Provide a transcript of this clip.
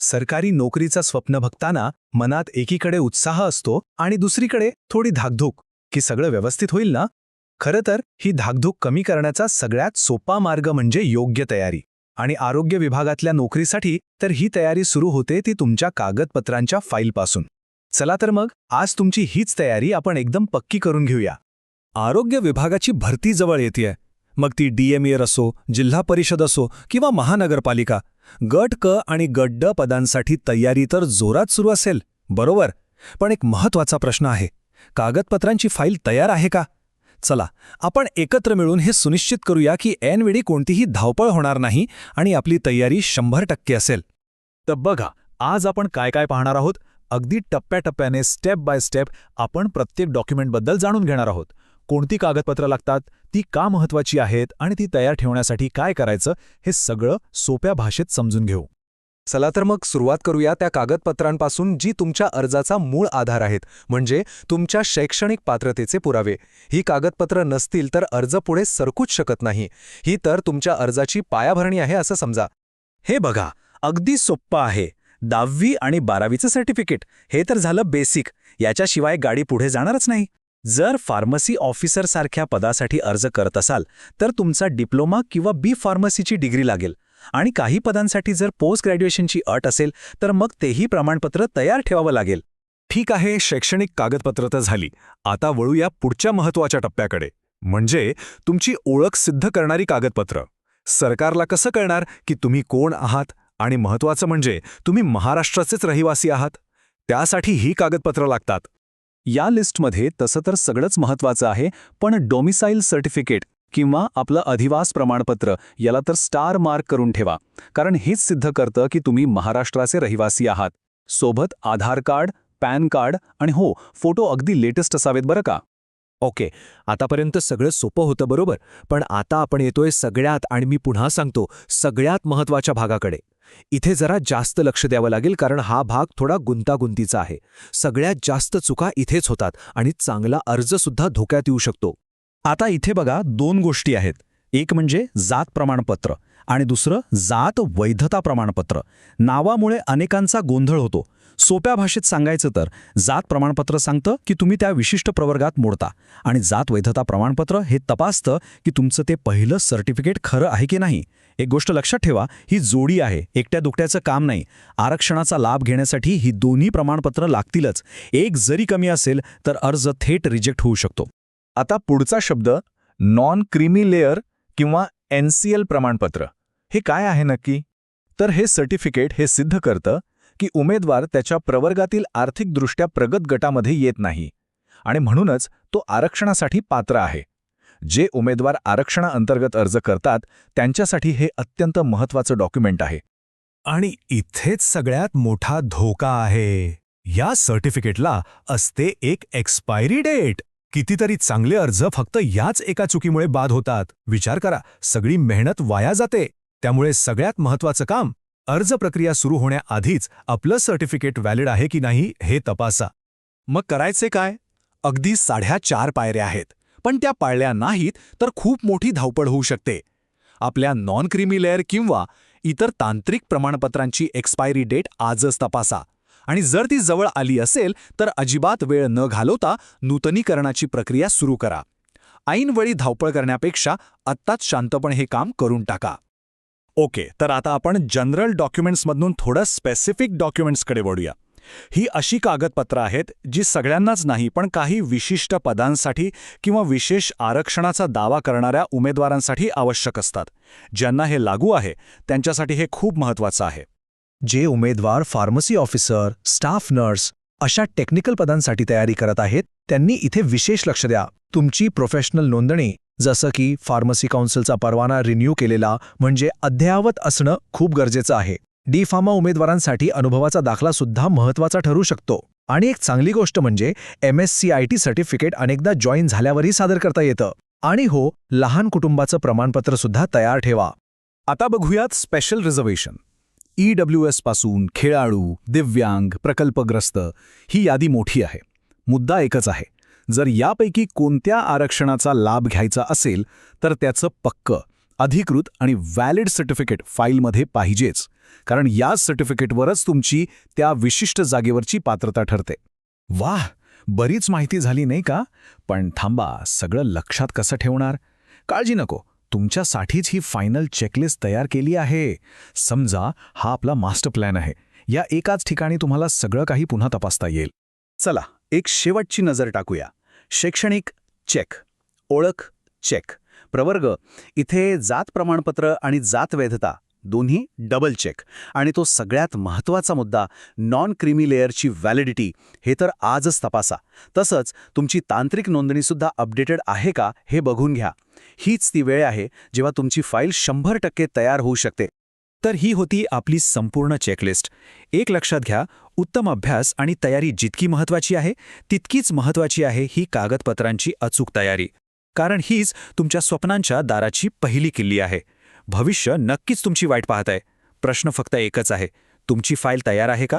सरकारी नोकरीचं स्वप्न बघताना मनात एकीकडे उत्साह असतो आणि दुसरीकडे थोडी धाकधूक की सगळं व्यवस्थित होईल ना. खरं तर ही धाकधूक कमी करण्याचा सगळ्यात सोपा मार्ग म्हणजे योग्य तयारी. आणि आरोग्य विभागातल्या नोकरीसाठी तर ही तयारी सुरू होते ती तुमच्या कागदपत्रांच्या फाईलपासून. चला तर मग आज तुमची हीच तयारी आपण एकदम पक्की करून घेऊया. आरोग्य विभागाची भरती जवळ येतेय. मग ती DMER असो, जिल्हा परिषद असो किंवा महानगरपालिका, गट क आणि गट ड पदांसाठी तयारी तर जोरात सुरू असेल, बरोबर. पण एक महत्त्वाचा प्रश्न आहे, कागदपत्रांची फाईल तयार आहे का? चला आपण एकत्र मिळून हे सुनिश्चित करूया की ऐनवेळी कोणतीही धावपळ होणार नाही आणि आपली तयारी 100% असेल. तर बघा, आज आपण काय काय पाहणार आहोत. अगदी टप्प्याटप्प्याने स्टेप बाय स्टेप आपण प्रत्येक डॉक्युमेंटबद्दल जाणून घेणार आहोत. कोणती कागदपत्रं लागतात, ती का महत्त्वाची आहेत आणि ती तयार ठेवण्यासाठी काय करायचं, हे सगळं सोप्या भाषेत समजून घेऊ. चला तर मग सुरुवात करूया त्या कागदपत्रांपासून जी तुमच्या अर्जाचा मूळ आधार आहेत, म्हणजे तुमच्या शैक्षणिक पात्रतेचे पुरावे. ही कागदपत्र नसतील तर अर्ज पुढे सरकूच शकत नाही. ही तर तुमच्या अर्जाची पायाभरणी आहे असं समजा. हे बघा, अगदी सोप्पं आहे. 10वी आणि 12वीचं सर्टिफिकेट हे तर झालं बेसिक. याच्याशिवाय गाडी पुढे जाणारच नाही. जर फार्मसी ऑफिसरसारख्या पदासाठी अर्ज करत असाल तर तुमचा डिप्लोमा किंवा B.Pharmacyची डिग्री लागेल. आणि काही पदांसाठी जर पोस्ट ग्रॅज्युएशनची अट असेल तर मग तेही प्रमाणपत्र तयार ठेवावं लागेल. ठीक आहे, शैक्षणिक कागदपत्र तर झाली. आता वळूया पुढच्या महत्त्वाच्या टप्प्याकडे, म्हणजे तुमची ओळख सिद्ध करणारी कागदपत्र. सरकारला कसं कळणार की तुम्ही कोण आहात, आणि महत्त्वाचं म्हणजे तुम्ही महाराष्ट्राचेच रहिवासी आहात? त्यासाठी ही कागदपत्र लागतात. या लिस्टमध्ये तसं तर सगळंच महत्त्वाचं आहे, पण डोमिसाईल सर्टिफिकेट किंवा आपलं अधिवास प्रमाणपत्र याला तर स्टार मार्क करून ठेवा, कारण हेच सिद्ध करतं की तुम्ही महाराष्ट्राचे रहिवासी आहात. सोबत आधार कार्ड, पॅन कार्ड आणि हो, फोटो अगदी लेटेस्ट असावेत बरं का. ओके, आतापर्यंत सगळं सोपं होतं, बरोबर. पण आता आपण येतोय सगळ्यात, आणि मी पुन्हा सांगतो, सगळ्यात महत्त्वाच्या भागाकडे. इथे जरा जास्त लक्ष द्यावं लागेल, कारण हा भाग थोडा गुंतागुंतीचा आहे. सगळ्यात जास्त चुका इथेच होतात आणि चांगला अर्जसुद्धा धोक्यात येऊ शकतो. आता इथे बघा, 2 गोष्टी आहेत. एक म्हणजे जात प्रमाणपत्र आणि दुसरं जात वैधता प्रमाणपत्र. नावामुळे अनेकांचा गोंधळ होतो. सोप्या भाषेत सांगायचं तर जात प्रमाणपत्र सांगतं की तुम्ही त्या विशिष्ट प्रवर्गात मोडता, आणि जात वैधता प्रमाणपत्र हे तपासतं की तुमचं ते पहिलं सर्टिफिकेट खरं आहे की नाही. एक गोष्ट लक्षात ठेवा, ही जोडी आहे, एकट्या दुकट्याचं काम नाही. आरक्षणाचा लाभ घेण्यासाठी ही दोन्ही प्रमाणपत्र लागतीलच. एक जरी कमी असेल तर अर्ज थेट रिजेक्ट होऊ शकतो. आता पुढचा शब्द नॉन क्रीमी लेअर किंवा NCL प्रमाणपत्र. हे काय आहे नक्की? तर हे सर्टिफिकेट हे सिद्ध करतं की उमेदवार त्याच्या प्रवर्गातील आर्थिकदृष्ट्या प्रगत गटामध्ये येत नाही, आणि म्हणूनच तो आरक्षणासाठी पात्र आहे. जे उमेदवार आरक्षणाअंतर्गत अर्ज करतात त्यांच्यासाठी हे अत्यंत महत्त्वाचं डॉक्युमेंट आहे. आणि इथेच सगळ्यात मोठा धोका आहे. या सर्टिफिकेटला असते एक एक्सपायरी डेट. कितीतरी चांगले अर्ज फक्त याच एका चुकीमुळे बाद होतात. विचार करा, सगळी मेहनत वाया जाते. त्यामुळे सगळ्यात महत्त्वाचं काम, अर्ज प्रक्रिया सुरू होण्याआधीच आपलं सर्टिफिकेट व्हॅलिड आहे की नाही हे तपासा. मग करायचे काय? अगदी 4.5 पायऱ्या आहेत, पण त्या पाळल्या नाहीत तर खूप मोठी धावपळ होऊ शकते. आपल्या नॉन क्रीमी लेअर किंवा इतर तांत्रिक प्रमाणपत्रांची एक्सपायरी डेट आजच तपासा, आणि जर ती जवळ आली असेल तर अजिबात वेळ न घालवता नूतनीकरणाची प्रक्रिया सुरू करा. ऐनवेळी धावपळ करण्यापेक्षा आत्ताच शांतपणे हे काम करून टाका. ओके, तर आता आपण जनरल डॉक्युमेंट्समधून थोडं स्पेसिफिक डॉक्युमेंट्सकडे वळूया. ही अशी कागदपत्रं आहेत जी सगळ्यांनाच नाही, पण काही विशिष्ट पदांसाठी किंवा विशेष आरक्षणाचा दावा करणाऱ्या उमेदवारांसाठी आवश्यक असतात. ज्यांना हे लागू आहे त्यांच्यासाठी हे खूप महत्त्वाचं आहे. जे उमेदवार फार्मसी ऑफिसर, स्टाफ नर्स अशा टेक्निकल पदांसाठी तयारी करत आहेत त्यांनी इथे विशेष लक्ष द्या. तुमची प्रोफेशनल नोंदणी, जसं की फार्मसी काउन्सिलचा परवाना रिन्यू केलेला म्हणजे अद्ययावत असणं खूप गरजेचं आहे. D.Pharma उमेदवारांसाठी अनुभवाचा दाखला सुद्धा महत्त्वाचा ठरू शकतो. आणि एक चांगली गोष्ट म्हणजे MSCIT सर्टिफिकेट अनेकदा जॉईन झाल्यावरही सादर करता येतं. आणि हो, लहान कुटुंबाचं प्रमाणपत्र सुद्धा तयार ठेवा. आता बघूयात स्पेशल रिझर्वेशन. EWS पासून खेळाडू, दिव्यांग, प्रकल्पग्रस्त ही यादी मोठी आहे. मुद्दा एकच आहे, जर यापैकी कोणत्या आरक्षणाचा लाभ घ्यायचा असेल तर त्याचं पक्कं, अधिकृत आणि व्हॅलिड सर्टिफिकेट फाईलमध्ये पाहिजेच. कारण याच सर्टिफिकेटवरच तुमची त्या विशिष्ट जागेवरची पात्रता ठरते. वाह, बरीच माहिती झाली नाही का? पण थांबा, सगळं लक्षात कसं ठेवणार? काळजी नको, तुमच्यासाठीच ही फायनल चेकलिस्ट तयार केली आहे. समजा हा आपला मास्टर प्लॅन आहे. या एकाच ठिकाणी तुम्हाला सगळं काही पुन्हा तपासता येईल. चला, एक शेवटची नजर टाकूया. शैक्षणिक चेक, ओळख चेक, प्रवर्ग, इथे जात प्रमाणपत्र आणि जात वैधता दोन्ही डबल चेक. आणि तो सगळ्यात महत्त्वाचा मुद्दा, नॉन क्रीमी लेअरची व्हॅलिडिटी, हे तर आजच तपासा. तसंच तुमची तांत्रिक नोंदणीसुद्धा अपडेटेड आहे का हे बघून घ्या. हीच ती वेळ आहे जेव्हा तुमची फाईल 100% तयार होऊ शकते. तर ही होती आपली संपूर्ण चेकलिस्ट. एक लक्षात घ्या, उत्तम अभ्यास आणि तयारी जितकी महत्त्वाची आहे तितकीच महत्त्वाची आहे ही कागदपत्रांची अचूक तयारी. कारण हीच तुमच्या स्वप्नांच्या दाराची पहिली किल्ली आहे. भविष्य नक्कीच तुमची वाट पाहत आहे. प्रश्न फक्त एकच आहे, तुमची फाईल तयार आहे का?